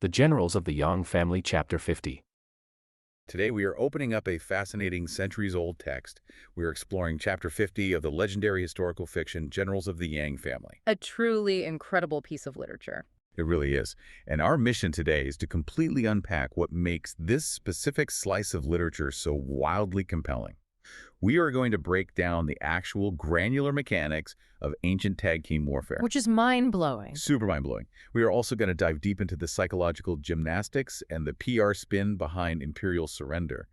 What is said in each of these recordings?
The Generals of the Yang Family, Chapter 50. Today we are opening up a fascinating centuries-old text. We are exploring Chapter 50 of the legendary historical fiction Generals of the Yang Family. A truly incredible piece of literature. It really is. And our mission today is to completely unpack what makes this specific slice of literature so wildly compelling. We are going to break down the actual granular mechanics of ancient tag team warfare. Which is mind-blowing. Super mind-blowing. We are also going to dive deep into the psychological gymnastics and the PR spin behind imperial surrender.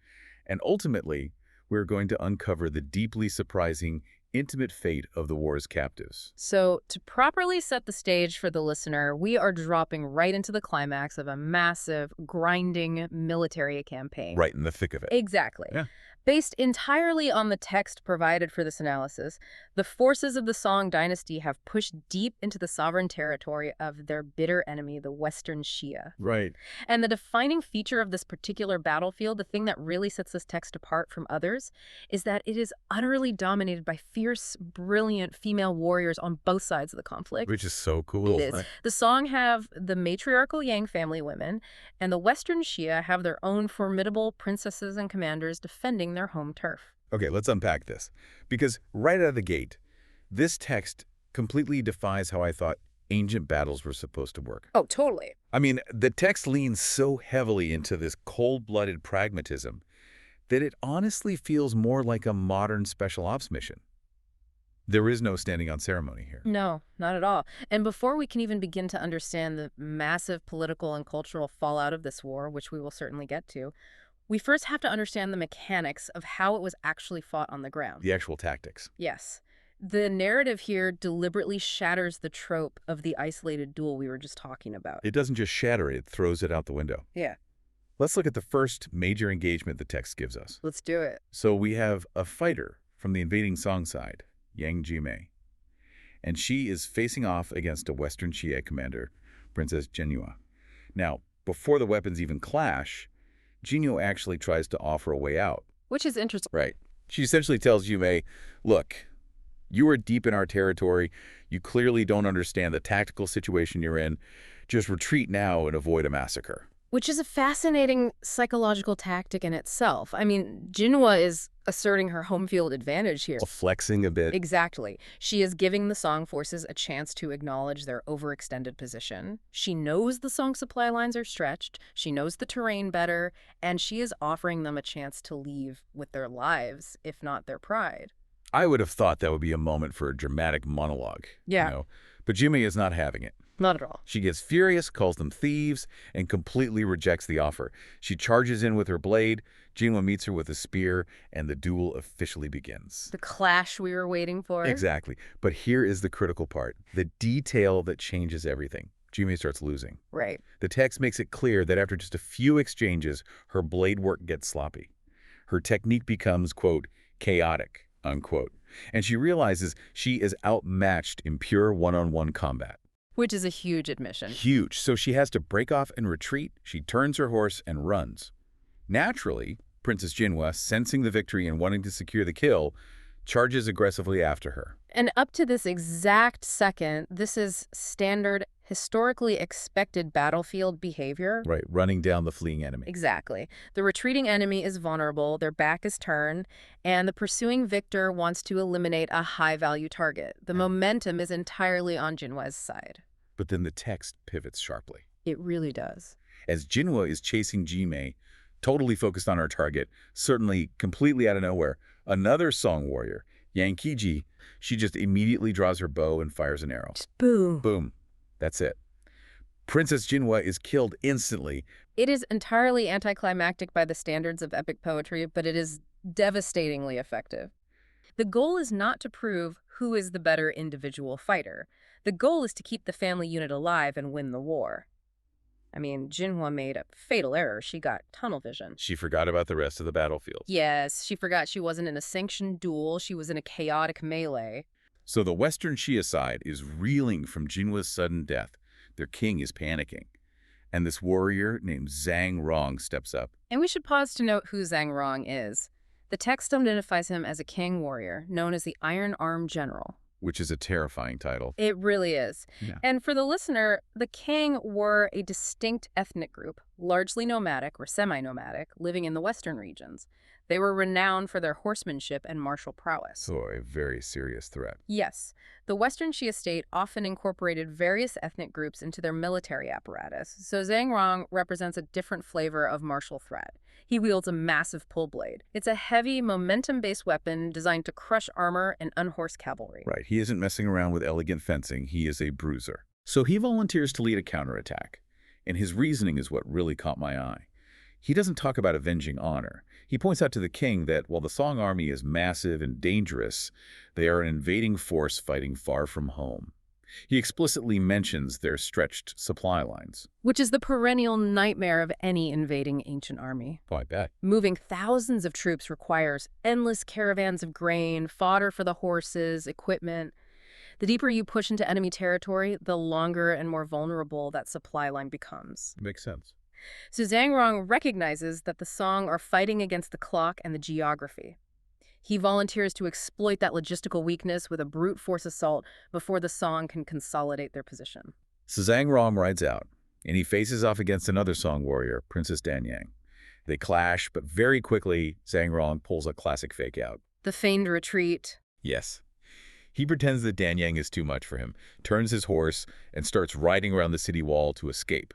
And ultimately, we're going to uncover the deeply surprising, intimate fate of the war's captives. So, to properly set the stage for the listener, we are dropping right into the climax of a massive, grinding military campaign. Right in the thick of it. Exactly. Yeah. Based entirely on the text provided for this analysis, the forces of the Song dynasty have pushed deep into the sovereign territory of their bitter enemy, the Western Xia. Right. And the defining feature of this particular battlefield, the thing that really sets this text apart from others, is that it is utterly dominated by fierce, brilliant female warriors on both sides of the conflict. Which is so cool. It is. The Song have the matriarchal Yang family women, and the Western Xia have their own formidable princesses and commanders defending their home turf. Okay, let's unpack this. Because right out of the gate, this text completely defies how I thought ancient battles were supposed to work. Oh, totally. I mean, the text leans so heavily into this cold-blooded pragmatism that it honestly feels more like a modern special ops mission. There is no standing on ceremony here. No, not at all. And before we can even begin to understand the massive political and cultural fallout of this war, which we will certainly get to, we first have to understand the mechanics of how it was actually fought on the ground. The actual tactics. Yes. The narrative here deliberately shatters the trope of the isolated duel we were just talking about. It doesn't just shatter it throws it out the window. Yeah. Let's look at the first major engagement the text gives us. Let's do it. So we have a fighter from the invading Song side, Yang Jimei, and she is facing off against a Western Xia commander, Princess Jinhua. Now, before the weapons even clash, Jinhua actually tries to offer a way out. Which is interesting. Right. She essentially tells Yumei, look, you are deep in our territory. You clearly don't understand the tactical situation you're in. Just retreat now and avoid a massacre. Which is a fascinating psychological tactic in itself. I mean, Jinhua is asserting her home field advantage here. Flexing a bit. Exactly. She is giving the Song forces a chance to acknowledge their overextended position. She knows the Song supply lines are stretched, she knows the terrain better, and she is offering them a chance to leave with their lives, if not their pride. I would have thought that would be a moment for a dramatic monologue. Yeah. But Jimmy is not having it. Not at all. She gets furious, calls them thieves, and completely rejects the offer. She charges in with her blade, Jinhua meets her with a spear, and the duel officially begins. The clash we were waiting for. Exactly. But here is the critical part, the detail that changes everything. Jinhua starts losing. Right. The text makes it clear that after just a few exchanges, her blade work gets sloppy. Her technique becomes, quote, chaotic, unquote. And she realizes she is outmatched in pure one-on-one combat. Which is a huge admission. Huge. So she has to break off and retreat. She turns her horse and runs. Naturally, Princess Jinhua, sensing the victory and wanting to secure the kill, charges aggressively after her. And up to this exact second, this is standard, historically expected battlefield behavior. Right, running down the fleeing enemy. Exactly. The retreating enemy is vulnerable, their back is turned, and the pursuing victor wants to eliminate a high-value target. The momentum is entirely on Jinhua's side. But then the text pivots sharply. It really does. As Jinhua is chasing Jimei, totally focused on her target, certainly completely out of nowhere, another Song warrior, Yang Qiji, she just immediately draws her bow and fires an arrow. Just boom. Boom. That's it. Princess Jinhua is killed instantly. It is entirely anticlimactic by the standards of epic poetry, but it is devastatingly effective. The goal is not to prove who is the better individual fighter. The goal is to keep the family unit alive and win the war. I mean, Jinhua made a fatal error. She got tunnel vision. She forgot about the rest of the battlefield. Yes, she forgot she wasn't in a sanctioned duel. She was in a chaotic melee. So the Western Xia side is reeling from Jinhua's sudden death. Their king is panicking. And this warrior named Zhang Rong steps up. And we should pause to note who Zhang Rong is. The text identifies him as a Kang warrior, known as the Iron Arm General. which is a terrifying title. It really is. Yeah. And for the listener, the Kang were a distinct ethnic group, largely nomadic or semi-nomadic, living in the western regions. They were renowned for their horsemanship and martial prowess. So a very serious threat. Yes, the Western Xia state often incorporated various ethnic groups into their military apparatus, so Zhang Rong represents a different flavor of martial threat. He wields a massive pull blade. It's a heavy, momentum-based weapon designed to crush armor and unhorsed cavalry. Right, he isn't messing around with elegant fencing, he is a bruiser. So he volunteers to lead a counterattack, and his reasoning is what really caught my eye. He doesn't talk about avenging honor. He points out to the king that while the Song army is massive and dangerous, they are an invading force fighting far from home. He explicitly mentions their stretched supply lines. Which is the perennial nightmare of any invading ancient army. Oh, I bet. Moving thousands of troops requires endless caravans of grain, fodder for the horses, equipment. The deeper you push into enemy territory, the longer and more vulnerable that supply line becomes. Makes sense. So Zhang Rong recognizes that the Song are fighting against the clock and the geography. He volunteers to exploit that logistical weakness with a brute force assault before the Song can consolidate their position. So Zhang Rong rides out, and he faces off against another Song warrior, Princess Danyang. They clash, but very quickly, Zhang Rong pulls a classic fake out. The feigned retreat. Yes. He pretends that Danyang is too much for him, turns his horse, and starts riding around the city wall to escape.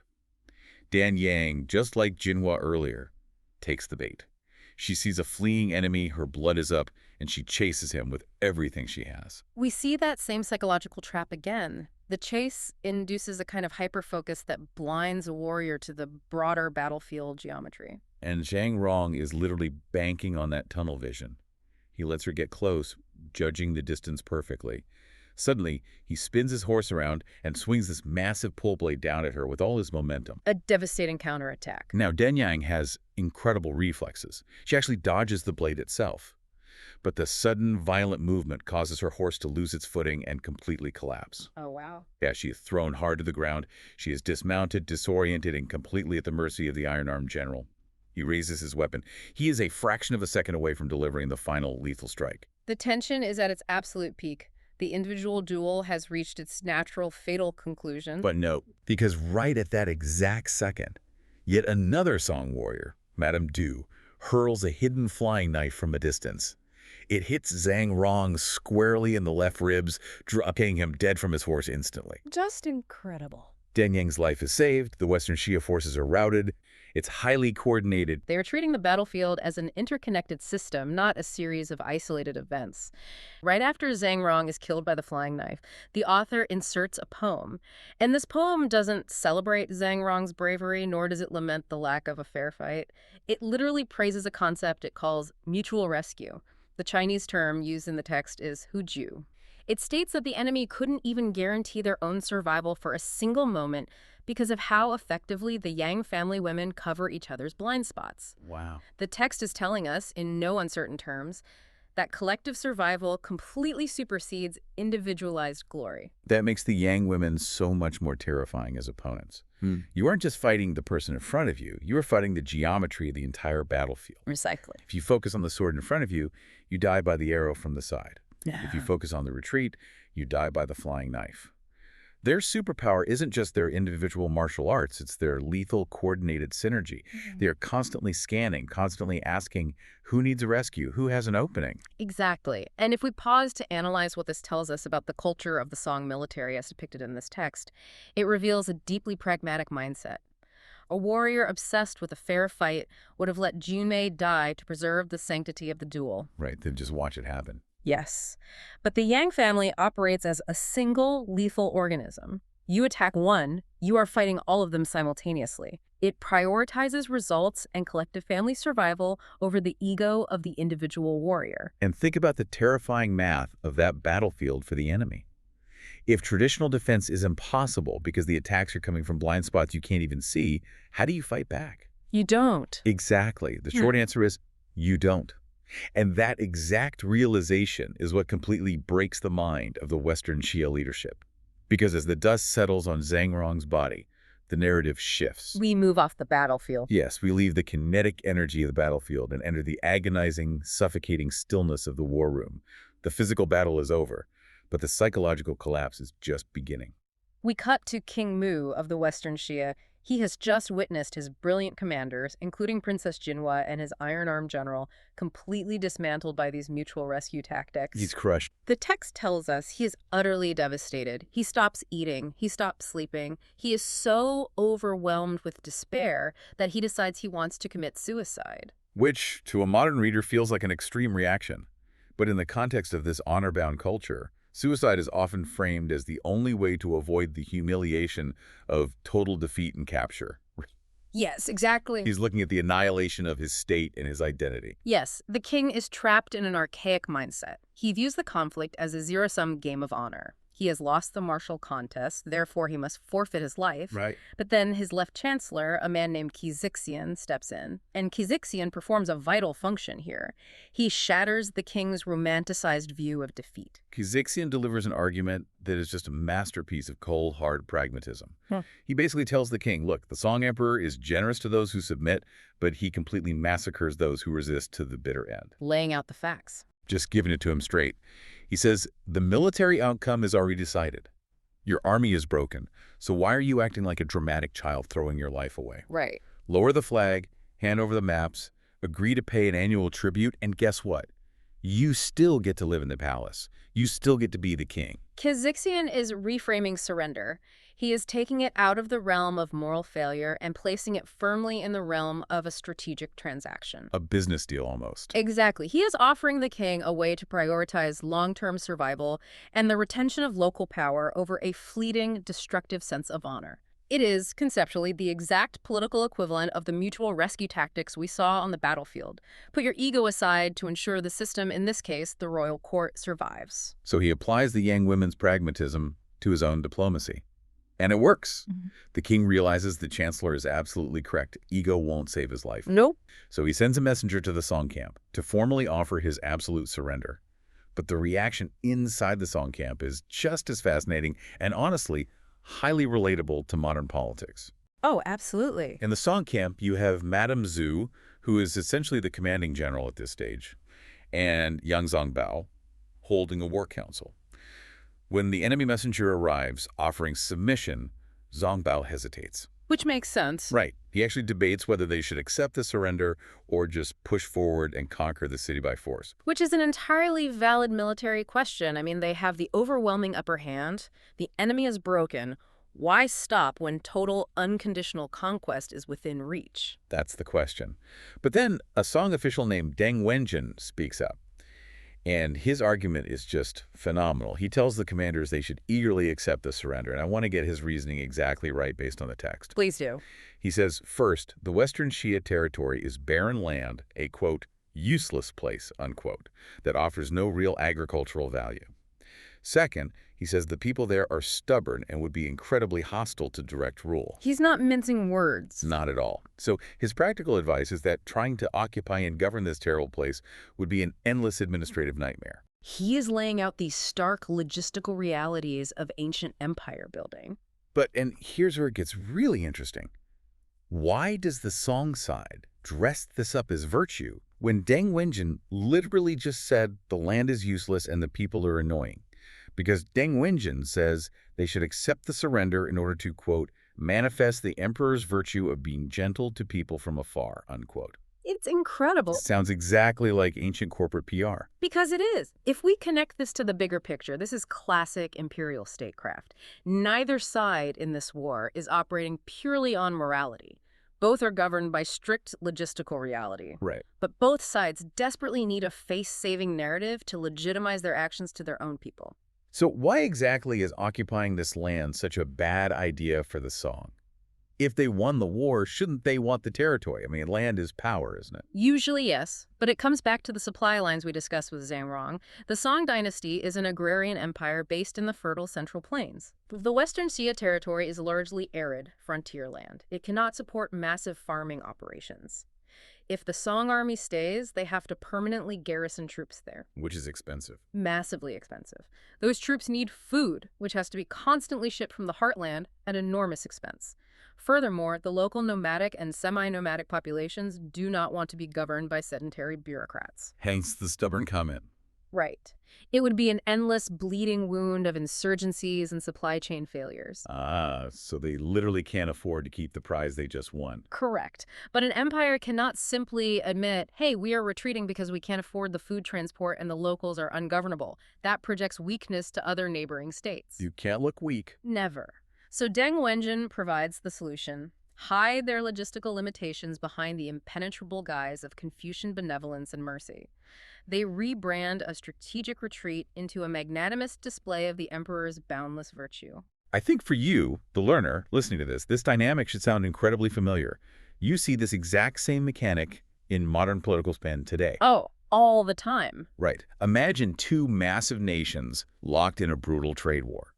Danyang, just like Jinhua earlier, takes the bait. She sees a fleeing enemy, her blood is up, and she chases him with everything she has. We see that same psychological trap again. The chase induces a kind of hyperfocus that blinds a warrior to the broader battlefield geometry. And Zhang Rong is literally banking on that tunnel vision. He lets her get close, judging the distance perfectly. Suddenly, he spins his horse around and swings this massive pull blade down at her with all his momentum. A devastating counterattack. Now, Danyang has incredible reflexes. She actually dodges the blade itself. But the sudden, violent movement causes her horse to lose its footing and completely collapse. Oh, wow. Yeah, she is thrown hard to the ground. She is dismounted, disoriented, and completely at the mercy of the iron-armed general. He raises his weapon. He is a fraction of a second away from delivering the final lethal strike. The tension is at its absolute peak. The individual duel has reached its natural, fatal conclusion. But no, because right at that exact second, yet another Song warrior, Madame Du, hurls a hidden flying knife from a distance. It hits Zhang Rong squarely in the left ribs, dropping him dead from his horse instantly. Just incredible. Danyang's life is saved, the Western Xia forces are routed. It's highly coordinated. They are treating the battlefield as an interconnected system, not a series of isolated events. Right after Zhang Rong is killed by the flying knife, the author inserts a poem. And this poem doesn't celebrate Zhang Rong's bravery, nor does it lament the lack of a fair fight. It literally praises a concept it calls mutual rescue. The Chinese term used in the text is huju. It states that the enemy couldn't even guarantee their own survival for a single moment because of how effectively the Yang family women cover each other's blind spots. Wow. The text is telling us, in no uncertain terms, that collective survival completely supersedes individualized glory. That makes the Yang women so much more terrifying as opponents. You aren't just fighting the person in front of you, you are fighting the geometry of the entire battlefield. Recycling. If you focus on the sword in front of you, you die by the arrow from the side. If you focus on the retreat, you die by the flying knife. Their superpower isn't just their individual martial arts, it's their lethal, coordinated synergy. They are constantly scanning, constantly asking, who needs a rescue? Who has an opening? Exactly. And if we pause to analyze what this tells us about the culture of the Song military as depicted in this text, it reveals a deeply pragmatic mindset. A warrior obsessed with a fair fight would have let Junmei die to preserve the sanctity of the duel. Right, they'd just watch it happen. Yes, but the Yang family operates as a single lethal organism. You attack one, you are fighting all of them simultaneously. It prioritizes results and collective family survival over the ego of the individual warrior. And think about the terrifying math of that battlefield for the enemy. If traditional defense is impossible because the attacks are coming from blind spots you can't even see, how do you fight back? You don't. Exactly. The short answer is you don't. And that exact realization is what completely breaks the mind of the Western Xia leadership. Because as the dust settles on Zhang Rong's body, the narrative shifts. We move off the battlefield. Yes, we leave the kinetic energy of the battlefield and enter the agonizing, suffocating stillness of the war room. The physical battle is over, but the psychological collapse is just beginning. We cut to King Mu of the Western Xia. He has just witnessed his brilliant commanders, including Princess Jinhua and his iron-armed general, completely dismantled by these mutual rescue tactics. He's crushed. The text tells us he is utterly devastated. He stops eating. He stops sleeping. He is so overwhelmed with despair that he decides he wants to commit suicide. Which, to a modern reader, feels like an extreme reaction. But in the context of this honor-bound culture, suicide is often framed as the only way to avoid the humiliation of total defeat and capture. Yes, exactly. He's looking at the annihilation of his state and his identity. Yes, the king is trapped in an archaic mindset. He views the conflict as a zero-sum game of honor. He has lost the martial contest, therefore he must forfeit his life. Right. But then his left chancellor, a man named Qizixian, steps in. And Qizixian performs a vital function here. He shatters the king's romanticized view of defeat. Qizixian delivers an argument that is just a masterpiece of cold, hard pragmatism. He basically tells the king, look, the Song Emperor is generous to those who submit, but he completely massacres those who resist to the bitter end. Laying out the facts. Just giving it to him straight. He says, the military outcome is already decided. Your army is broken, so why are you acting like a dramatic child throwing your life away? Right. Lower the flag, hand over the maps, agree to pay an annual tribute, and guess what? You still get to live in the palace. You still get to be the king. Qizixian is reframing surrender. He is taking it out of the realm of moral failure and placing it firmly in the realm of a strategic transaction. A business deal almost. Exactly. He is offering the king a way to prioritize long-term survival and the retention of local power over a fleeting, destructive sense of honor. It is, conceptually, the exact political equivalent of the mutual rescue tactics we saw on the battlefield. Put your ego aside to ensure the system, in this case, the royal court, survives. So he applies the Yang women's pragmatism to his own diplomacy. And it works. The king realizes the chancellor is absolutely correct. Ego won't save his life. Nope. So he sends a messenger to the Song camp to formally offer his absolute surrender. But the reaction inside the Song camp is just as fascinating and honestly, highly relatable to modern politics. Oh, absolutely. In the Song camp, you have Madame Zhu, who is essentially the commanding general at this stage, and Yang Zongbao holding a war council. When the enemy messenger arrives offering submission, Zongbao hesitates. Which makes sense. Right. He actually debates whether they should accept the surrender or just push forward and conquer the city by force. Which is an entirely valid military question. I mean, they have the overwhelming upper hand. The enemy is broken. Why stop when total unconditional conquest is within reach? That's the question. But then a Song official named Deng Wenjin speaks up. And his argument is just phenomenal. He tells the commanders they should eagerly accept the surrender. And I want to get his reasoning exactly right based on the text. Please do. He says, first, the Western Xia territory is barren land, a, quote, useless place, unquote, that offers no real agricultural value. Second, he says the people there are stubborn and would be incredibly hostile to direct rule. He's not mincing words. Not at all. So his practical advice is that trying to occupy and govern this terrible place would be an endless administrative nightmare. He is laying out these stark logistical realities of ancient empire building. And here's where it gets really interesting. Why does the Song side dress this up as virtue when Deng Wenjin literally just said the land is useless and the people are annoying? Because Deng Wenjin says they should accept the surrender in order to, quote, manifest the emperor's virtue of being gentle to people from afar, unquote. It's incredible. Sounds exactly like ancient corporate PR. Because it is. If we connect this to the bigger picture, this is classic imperial statecraft. Neither side in this war is operating purely on morality. Both are governed by strict logistical reality. Right. But both sides desperately need a face-saving narrative to legitimize their actions to their own people. So why exactly is occupying this land such a bad idea for the Song? If they won the war, shouldn't they want the territory? I mean, land is power, isn't it? Usually, yes. But it comes back to the supply lines we discussed with Zhang Rong. The Song dynasty is an agrarian empire based in the fertile Central Plains. The Western Xia territory is largely arid, frontier land. It cannot support massive farming operations. If the Song army stays, they have to permanently garrison troops there. Which is expensive. Massively expensive. Those troops need food, which has to be constantly shipped from the heartland at enormous expense. Furthermore, the local nomadic and semi-nomadic populations do not want to be governed by sedentary bureaucrats. Hence the stubborn comment. Right. It would be an endless bleeding wound of insurgencies and supply chain failures. Ah, so they literally can't afford to keep the prize they just won. Correct. But an empire cannot simply admit, hey, we are retreating because we can't afford the food transport and the locals are ungovernable. That projects weakness to other neighboring states. You can't look weak. Never. So Deng Wenjin provides the solution. Hide their logistical limitations behind the impenetrable guise of Confucian benevolence and mercy. They rebrand a strategic retreat into a magnanimous display of the emperor's boundless virtue. I think for you, the learner, listening to this dynamic should sound incredibly familiar. You see this exact same mechanic in modern political spin today. Oh, all the time. Right. Imagine two massive nations locked in a brutal trade war.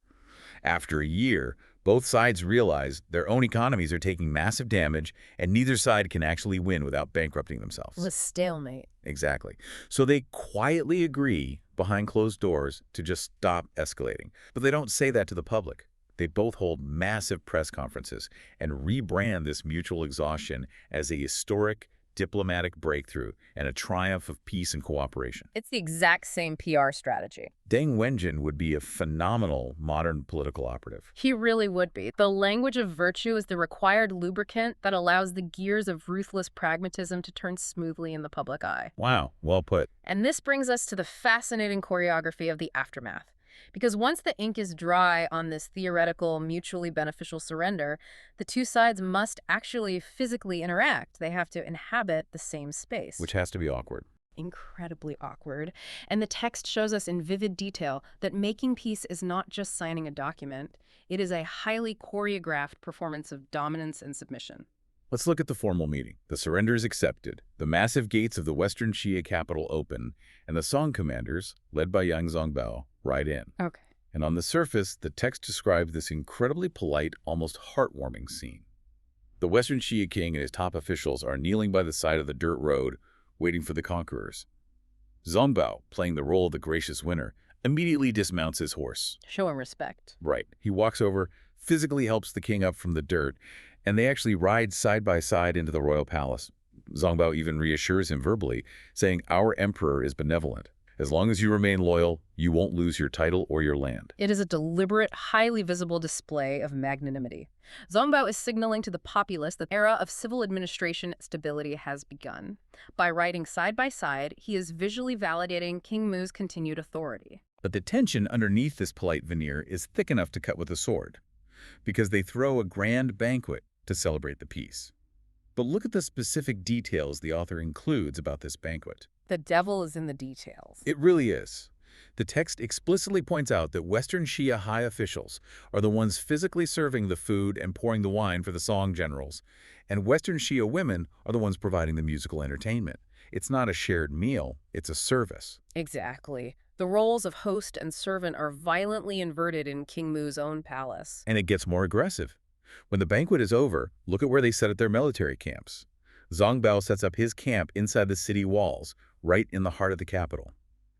After a year, both sides realize their own economies are taking massive damage, and neither side can actually win without bankrupting themselves. The stalemate. Exactly. So they quietly agree behind closed doors to just stop escalating. But they don't say that to the public. They both hold massive press conferences and rebrand this mutual exhaustion as a historic diplomatic breakthrough and a triumph of peace and cooperation. It's the exact same PR strategy. Deng Wenjin would be a phenomenal modern political operative. He really would be. The language of virtue is the required lubricant that allows the gears of ruthless pragmatism to turn smoothly in the public eye. Wow, well put. And this brings us to the fascinating choreography of the aftermath. Because once the ink is dry on this theoretical, mutually beneficial surrender, the two sides must actually physically interact. They have to inhabit the same space. Which has to be awkward. Incredibly awkward. And the text shows us in vivid detail that making peace is not just signing a document. It is a highly choreographed performance of dominance and submission. Let's look at the formal meeting. The surrender is accepted, the massive gates of the Western Xia capital open, and the Song commanders, led by Yang Zongbao, ride in. Okay. And on the surface, the text describes this incredibly polite, almost heartwarming scene. The Western Xia king and his top officials are kneeling by the side of the dirt road, waiting for the conquerors. Zongbao, playing the role of the gracious winner, immediately dismounts his horse. Showing respect. Right. He walks over, physically helps the king up from the dirt, and they actually ride side by side into the royal palace. Zongbao even reassures him verbally, saying, "Our emperor is benevolent. As long as you remain loyal, you won't lose your title or your land." It is a deliberate, highly visible display of magnanimity. Zongbao is signaling to the populace that the era of civil administration stability has begun. By riding side by side, he is visually validating King Mu's continued authority. But the tension underneath this polite veneer is thick enough to cut with a sword, because they throw a grand banquet to celebrate the peace. But look at the specific details the author includes about this banquet. The devil is in the details. It really is. The text explicitly points out that Western Xia high officials are the ones physically serving the food and pouring the wine for the Song generals, and Western Xia women are the ones providing the musical entertainment. It's not a shared meal, it's a service. Exactly. The roles of host and servant are violently inverted in King Mu's own palace. And it gets more aggressive. When the banquet is over, look at where they set up their military camps. Zongbao sets up his camp inside the city walls, right in the heart of the capital.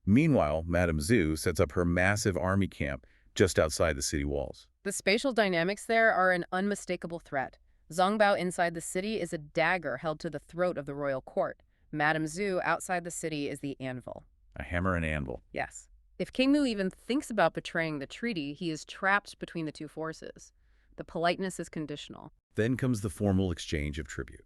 Meanwhile, Madame Zhu sets up her massive army camp just outside the city walls. The spatial dynamics there are an unmistakable threat. Zongbao inside the city is a dagger held to the throat of the royal court. Madame Zhu outside the city is the anvil. A hammer and anvil. Yes. If King Mu even thinks about betraying the treaty, he is trapped between the two forces. The politeness is conditional. Then comes the formal exchange of tribute.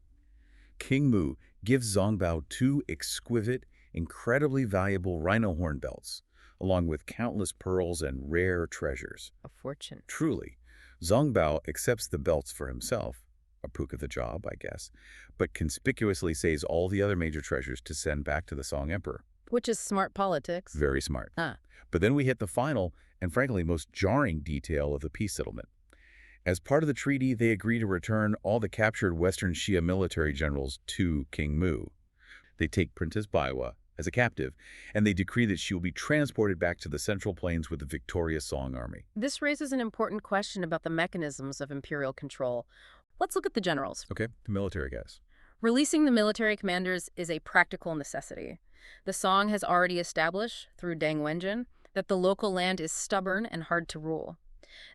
King Mu gives Zongbao two exquisite, incredibly valuable rhino horn belts, along with countless pearls and rare treasures. A fortune. Truly, Zongbao accepts the belts for himself, a proof of the job, I guess, but conspicuously saves all the other major treasures to send back to the Song Emperor. Which is smart politics. Very smart. Ah. But then we hit the final, and frankly most jarring detail of the peace settlement. As part of the treaty, they agree to return all the captured Western Xia military generals to King Mu. They take Princess Baiwa as a captive, and they decree that she will be transported back to the Central Plains with the victorious Song army. This raises an important question about the mechanisms of imperial control. Let's look at the generals. Okay, the military guys. Releasing the military commanders is a practical necessity. The Song has already established, through Deng Wenjin, that the local land is stubborn and hard to rule.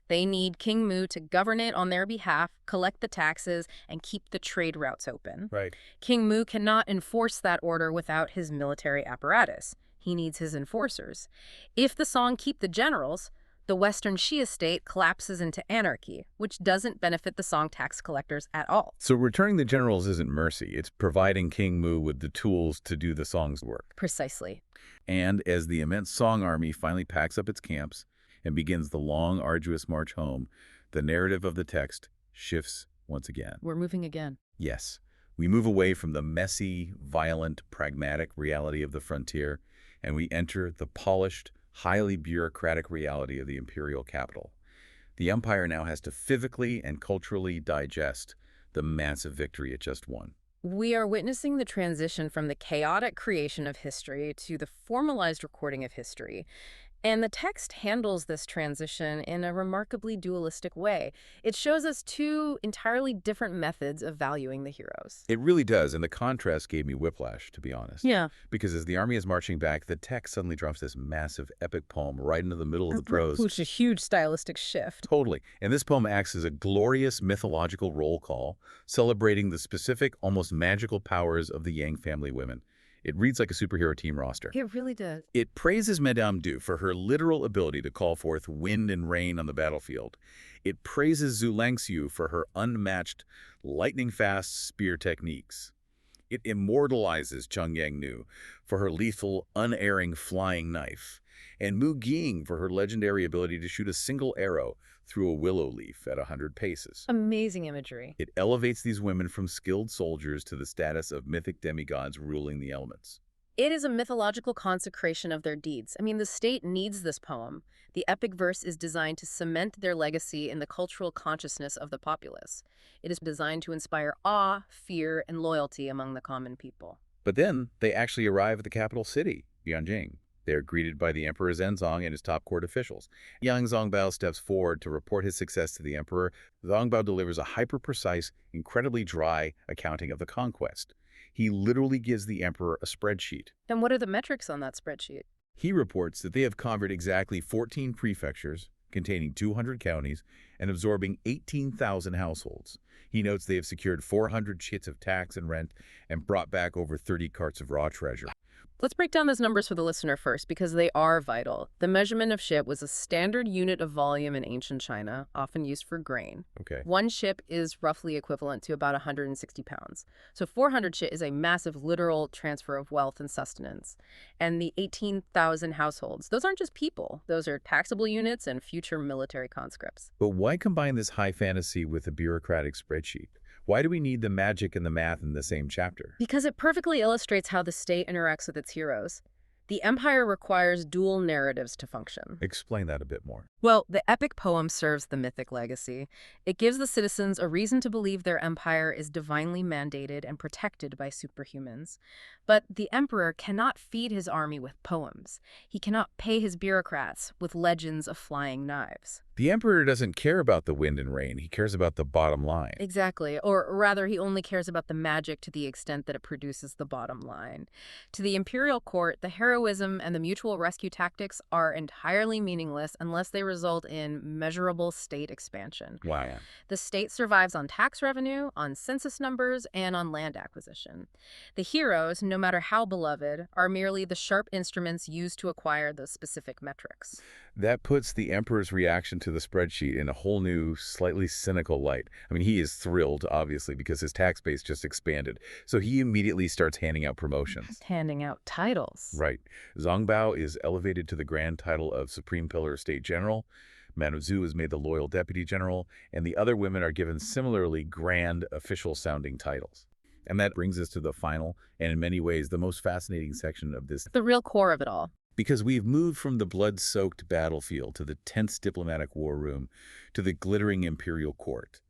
They need King Mu to govern it on their behalf, collect the taxes, and keep the trade routes open. Right. King Mu cannot enforce that order without his military apparatus. he needs his enforcers. If the Song keep the generals, the Western Xia state collapses into anarchy, which doesn't benefit the Song tax collectors at all. So returning the generals isn't mercy. It's providing King Mu with the tools to do the Song's work. Precisely. And as the immense Song army finally packs up its camps and begins the long, arduous march home, the narrative of the text shifts once again. We're moving again. Yes, we move away from the messy, violent, pragmatic reality of the frontier, and we enter the polished, highly bureaucratic reality of the imperial capital. The empire now has to physically and culturally digest the massive victory it just won. We are witnessing the transition from the chaotic creation of history to the formalized recording of history. And the text handles this transition in a remarkably dualistic way. It shows us two entirely different methods of valuing the heroes. It really does, and the contrast gave me whiplash, to be honest. Yeah. Because as the army is marching back, the text suddenly drops this massive epic poem right into the middle of the prose. Which is a huge stylistic shift. Totally. And this poem acts as a glorious mythological roll call, celebrating the specific, almost magical powers of the Yang family women. It reads like a superhero team roster. It really does. It praises Madame Du for her literal ability to call forth wind and rain on the battlefield. It praises Zhu Lengxiu for her unmatched, lightning-fast spear techniques. It immortalizes Cheng Yangnu for her lethal, unerring flying knife, and Mu Ging for her legendary ability to shoot a single arrow through a willow leaf at 100 paces. Amazing imagery. It elevates these women from skilled soldiers to the status of mythic demigods ruling the elements. It is a mythological consecration of their deeds. I mean, the state needs this poem. The epic verse is designed to cement their legacy in the cultural consciousness of the populace. It is designed to inspire awe, fear, and loyalty among the common people. But then they actually arrive at the capital city, Yanjing. They are greeted by the Emperor Zhenzong and his top court officials. Yang Zongbao steps forward to report his success to the emperor. Zongbao delivers a hyper-precise, incredibly dry accounting of the conquest. He literally gives the emperor a spreadsheet. And what are the metrics on that spreadsheet? He reports that they have conquered exactly 14 prefectures, containing 200 counties, and absorbing 18,000 households. He notes they have secured 400 chits of tax and rent and brought back over 30 carts of raw treasure. Let's break down those numbers for the listener first, because they are vital. The measurement of ship was a standard unit of volume in ancient China, often used for grain. Okay. One ship is roughly equivalent to about 160 pounds. So 400 ship is a massive literal transfer of wealth and sustenance. And the 18,000 households, those aren't just people. Those are taxable units and future military conscripts. But why combine this high fantasy with a bureaucratic spreadsheet? Why do we need the magic and the math in the same chapter? Because it perfectly illustrates how the state interacts with its heroes. The empire requires dual narratives to function. Explain that a bit more. Well, the epic poem serves the mythic legacy. It gives the citizens a reason to believe their empire is divinely mandated and protected by superhumans. But the emperor cannot feed his army with poems. He cannot pay his bureaucrats with legends of flying knives. The emperor doesn't care about the wind and rain. He cares about the bottom line. Exactly. Or rather, he only cares about the magic to the extent that it produces the bottom line. To the imperial court, the heroism and the mutual rescue tactics are entirely meaningless unless they result in measurable state expansion. Wow. The state survives on tax revenue, on census numbers, and on land acquisition. The heroes, no matter how beloved, are merely the sharp instruments used to acquire those specific metrics. That puts the emperor's reaction to the spreadsheet in a whole new, slightly cynical light. I mean, he is thrilled, obviously, because his tax base just expanded. So he immediately starts handing out promotions. Handing out titles. Right. Zongbao is elevated to the grand title of Supreme Pillar of State General. Madame Zhu is made the Loyal Deputy General, and the other women are given similarly grand, official-sounding titles. And that brings us to the final, and in many ways, the most fascinating section of this. The real core of it all. Because we've moved from the blood-soaked battlefield to the tense diplomatic war room to the glittering imperial court.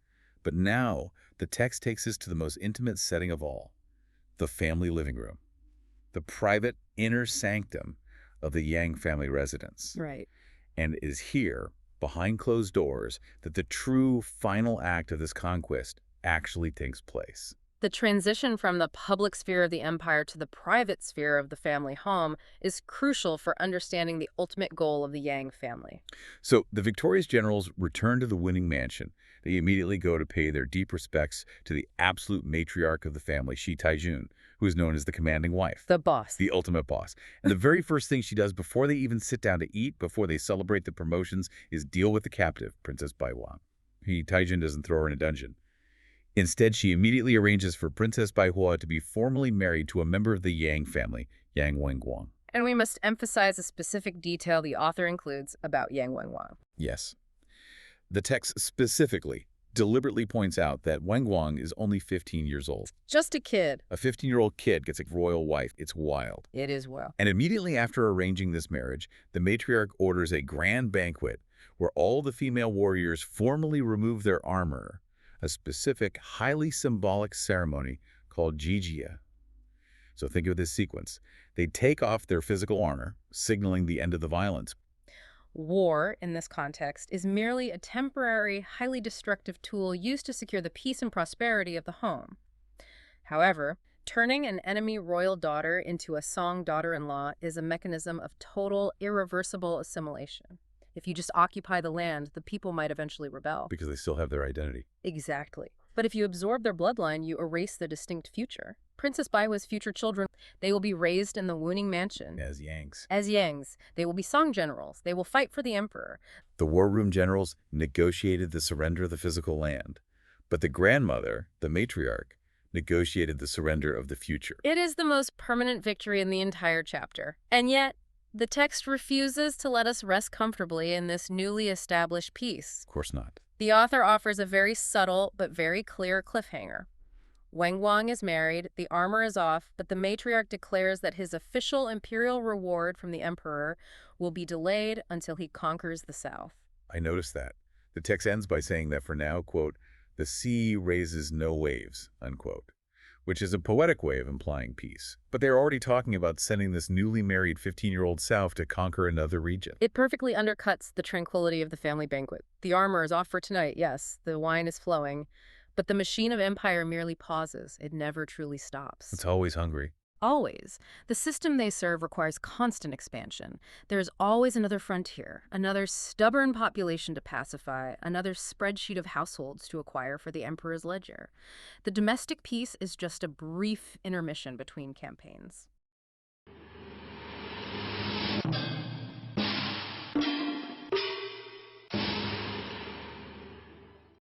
But now, the text takes us to the most intimate setting of all, the family living room, the private inner sanctum of the Yang family residence. Right. And it is here, behind closed doors, that the true final act of this conquest actually takes place. The transition from the public sphere of the empire to the private sphere of the family home is crucial for understanding the ultimate goal of the Yang family. So the victorious generals return to the winning mansion. They immediately go to pay their deep respects to the absolute matriarch of the family, Shi Taijun, who's known as the commanding wife, The boss. the ultimate boss. And the very first thing she does before they even sit down to eat, before they celebrate the promotions, is deal with the captive, Princess Baihuang. Taijin doesn't throw her in a dungeon. Instead, she immediately arranges for Princess Baihua to be formally married to a member of the Yang family, Yang Wenguang. And we must emphasize a specific detail the author includes about Yang Wenguang. Yes. The text specifically, deliberately points out that Wenguang is only 15 years old. Just a kid. A 15-year-old kid gets a royal wife. It's wild. It is well. And immediately after arranging this marriage, the matriarch orders a grand banquet where all the female warriors formally remove their armor, a specific, highly symbolic ceremony called Jijia. So think of this sequence. They take off their physical armor, signaling the end of the violence. War, in this context, is merely a temporary, highly destructive tool used to secure the peace and prosperity of the home. However, turning an enemy royal daughter into a Song daughter-in-law is a mechanism of total, irreversible assimilation. If you just occupy the land, the people might eventually rebel. Because they still have their identity. Exactly. But if you absorb their bloodline, you erase the distinct future. Princess Baihua's future children, they will be raised in the Wuning Mansion. As Yangs. As Yangs. They will be Song generals. They will fight for the emperor. The war room generals negotiated the surrender of the physical land. But the grandmother, the matriarch, negotiated the surrender of the future. It is the most permanent victory in the entire chapter. And yet, the text refuses to let us rest comfortably in this newly established peace. Of course not. The author offers a very subtle but very clear cliffhanger. Wenguang is married, the armor is off, but the matriarch declares that his official imperial reward from the emperor will be delayed until he conquers the south. I noticed that. The text ends by saying that for now, quote, the sea raises no waves, unquote, which is a poetic way of implying peace. But they're already talking about sending this newly married 15-year-old south to conquer another region. It perfectly undercuts the tranquility of the family banquet. The armor is off for tonight, yes, the wine is flowing, but the machine of empire merely pauses. It never truly stops. It's always hungry. Always. The system they serve requires constant expansion. There is always another frontier, another stubborn population to pacify, another spreadsheet of households to acquire for the emperor's ledger. The domestic peace is just a brief intermission between campaigns.